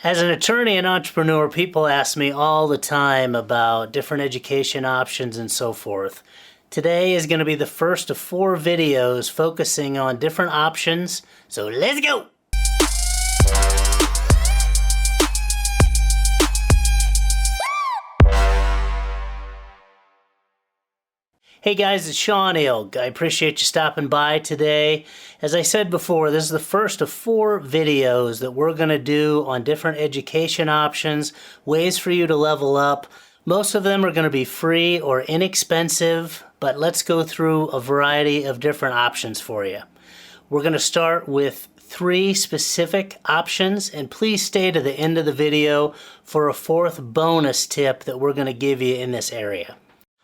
As an attorney and entrepreneur, people ask me all the time about different education options and so forth. Today is going to be the first of 4 videos focusing on different options, so let's go! Hey guys, it's Sean Ilg. I appreciate you stopping by today. As I said before, this is the first of 4 videos that we're going to do on different education options, ways for you to level up. Most of them are going to be free or inexpensive, but let's go through a variety of different options for you. We're going to start with 3 specific options, and please stay to the end of the video for a 4th bonus tip that we're going to give you in this area.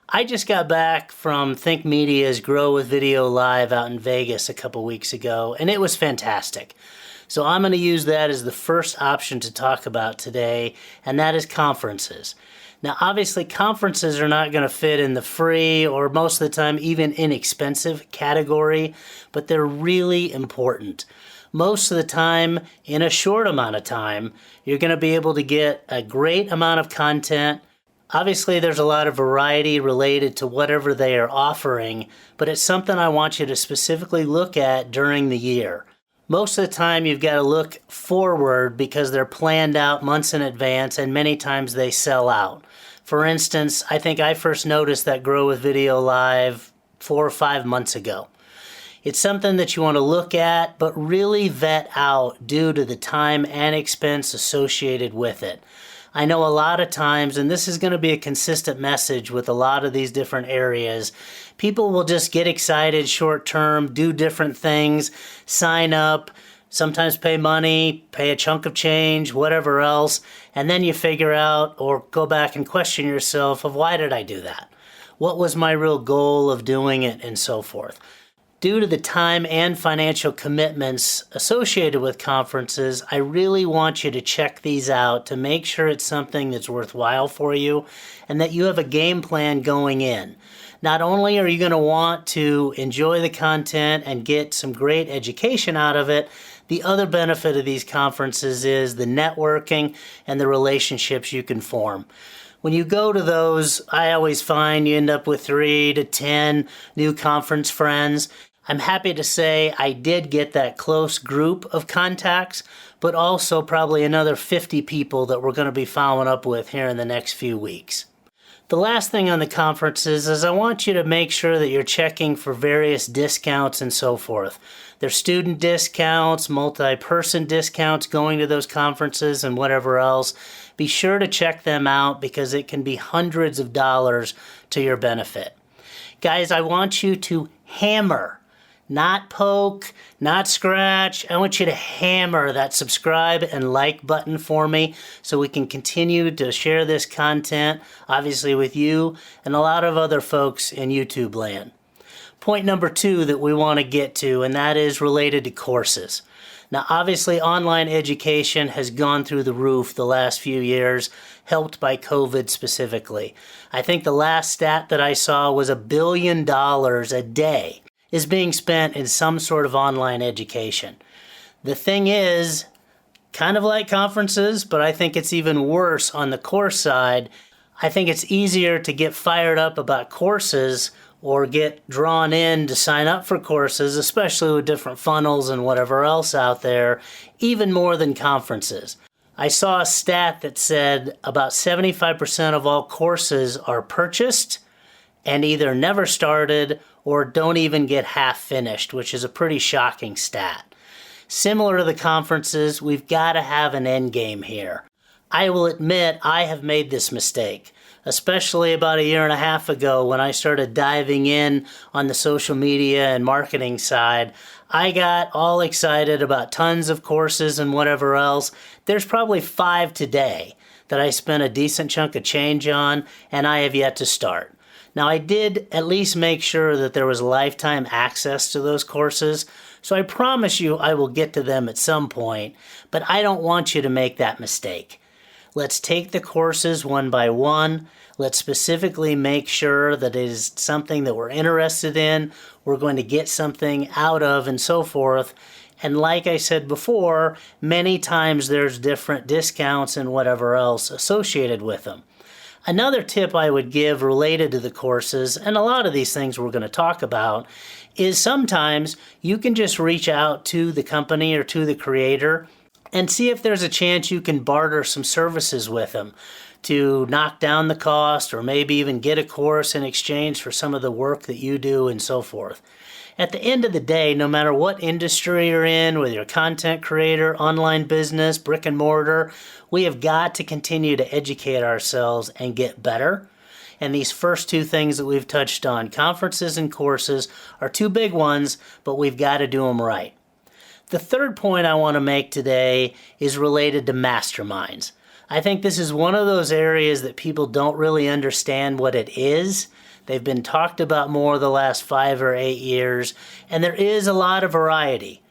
I just got back from Think Media's Grow with Video Live out in Vegas a couple weeks ago, and it was fantastic. So I'm going to use that as the first option to talk about today, and that is conferences. Now, obviously, conferences are not going to fit in the free or most of the time even inexpensive category, but they're really important. Most of the time, in a short amount of time, you're going to be able to get a great amount of content. Obviously, there's a lot of variety related to whatever they are offering, but it's something I want you to specifically look at during the year. Most of the time, you've got to look forward because they're planned out months in advance, and many times they sell out. For instance, I think I first noticed that Grow with Video Live 4 or 5 months ago. It's something that you want to look at, but really vet out due to the time and expense associated with it. I know a lot of times, and this is going to be a consistent message with a lot of these different areas, people will just get excited short term, do different things, sign up, sometimes pay money, pay a chunk of change, whatever else, and then you figure out or go back and question yourself of why did I do that? What was my real goal of doing it, and so forth. Due to the time and financial commitments associated with conferences, I really want you to check these out to make sure it's something that's worthwhile for you and that you have a game plan going in. Not only are you going to want to enjoy the content and get some great education out of it, the other benefit of these conferences is the networking and the relationships you can form. When you go to those, I always find you end up with 3 to 10 new conference friends. I'm happy to say I did get that close group of contacts, but also probably another 50 people that we're going to be following up with here in the next few weeks. The last thing on the conferences is I want you to make sure that you're checking for various discounts and so forth. There's student discounts, multi-person discounts going to those conferences and whatever else. Be sure to check them out because it can be hundreds of dollars to your benefit. Guys, I want you to hammer, not poke, not scratch. I want you to hammer that subscribe and like button for me so we can continue to share this content, obviously with you and a lot of other folks in YouTube land. Point number 2 that we want to get to, and that is related to courses. Now, obviously, online education has gone through the roof the last few years, helped by COVID specifically. I think the last stat that I saw was $1 billion a day is being spent in some sort of online education. The thing is, kind of like conferences, but I think it's even worse on the course side. I think it's easier to get fired up about courses or get drawn in to sign up for courses, especially with different funnels and whatever else out there, even more than conferences. I saw a stat that said about 75% of all courses are purchased and either never started or don't even get half finished, which is a pretty shocking stat. Similar to the conferences, we've got to have an end game here. I will admit I have made this mistake, especially about 1.5 years ago when I started diving in on the social media and marketing side. I got all excited about tons of courses and whatever else. There's probably 5 today that I spent a decent chunk of change on, and I have yet to start. Now, I did at least make sure that there was lifetime access to those courses, so I promise you I will get to them at some point, but I don't want you to make that mistake. Let's take the courses one by one. Let's specifically make sure that it is something that we're interested in, we're going to get something out of, and so forth. And like I said before, many times there's different discounts and whatever else associated with them. Another tip I would give related to the courses, and a lot of these things we're going to talk about, is sometimes you can just reach out to the company or to the creator and see if there's a chance you can barter some services with them to knock down the cost, or maybe even get a course in exchange for some of the work that you do and so forth. At the end of the day, no matter what industry you're in, whether you're a content creator, online business, brick and mortar, we have got to continue to educate ourselves and get better. And these first two things that we've touched on, conferences and courses, are two big ones, but we've got to do them right. The third point I want to make today is related to masterminds. I think this is one of those areas that people don't really understand what it is. They've been talked about more the last 5 or 8 years, and there is a lot of variety.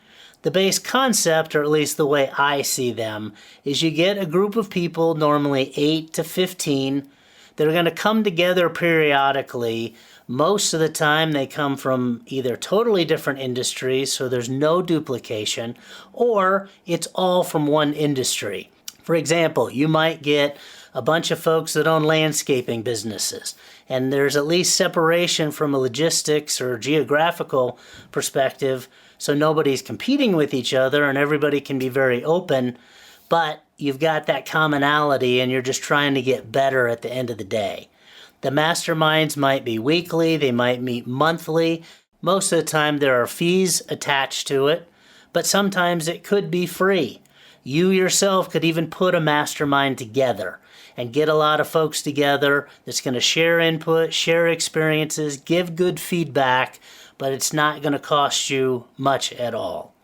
The base concept, or at least the way I see them, is you get a group of people, normally 8 to 15, that are going to come together periodically. Most of the time they come from either totally different industries, so there's no duplication, or it's all from one industry. For example, you might get a bunch of folks that own landscaping businesses, and there's at least separation from a logistics or geographical perspective, so nobody's competing with each other and everybody can be very open, but you've got that commonality and you're just trying to get better at the end of the day. The masterminds might be weekly, they might meet monthly. Most of the time there are fees attached to it, but sometimes it could be free. You yourself could even put a mastermind together and get a lot of folks together that's going to share input, share experiences, give good feedback, but it's not going to cost you much at all.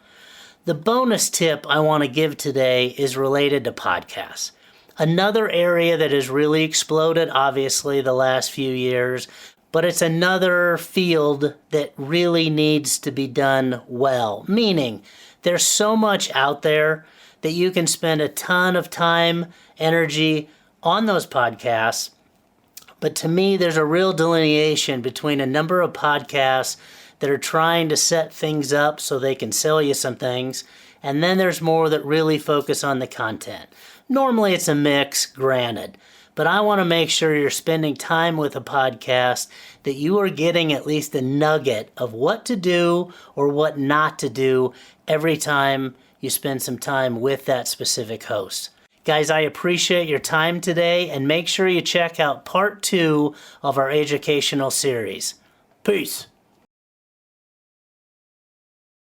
The bonus tip I want to give today is related to podcasts. Another area that has really exploded, obviously, the last few years, but it's another field that really needs to be done well. Meaning, there's so much out there that you can spend a ton of time, energy on those podcasts. But to me, there's a real delineation between a number of podcasts that are trying to set things up so they can sell you some things, and then there's more that really focus on the content. Normally it's a mix, granted, but I want to make sure you're spending time with a podcast that you are getting at least a nugget of what to do or what not to do every time you spend some time with that specific host. Guys, I appreciate your time today, and make sure you check out part 2 of our educational series. Peace.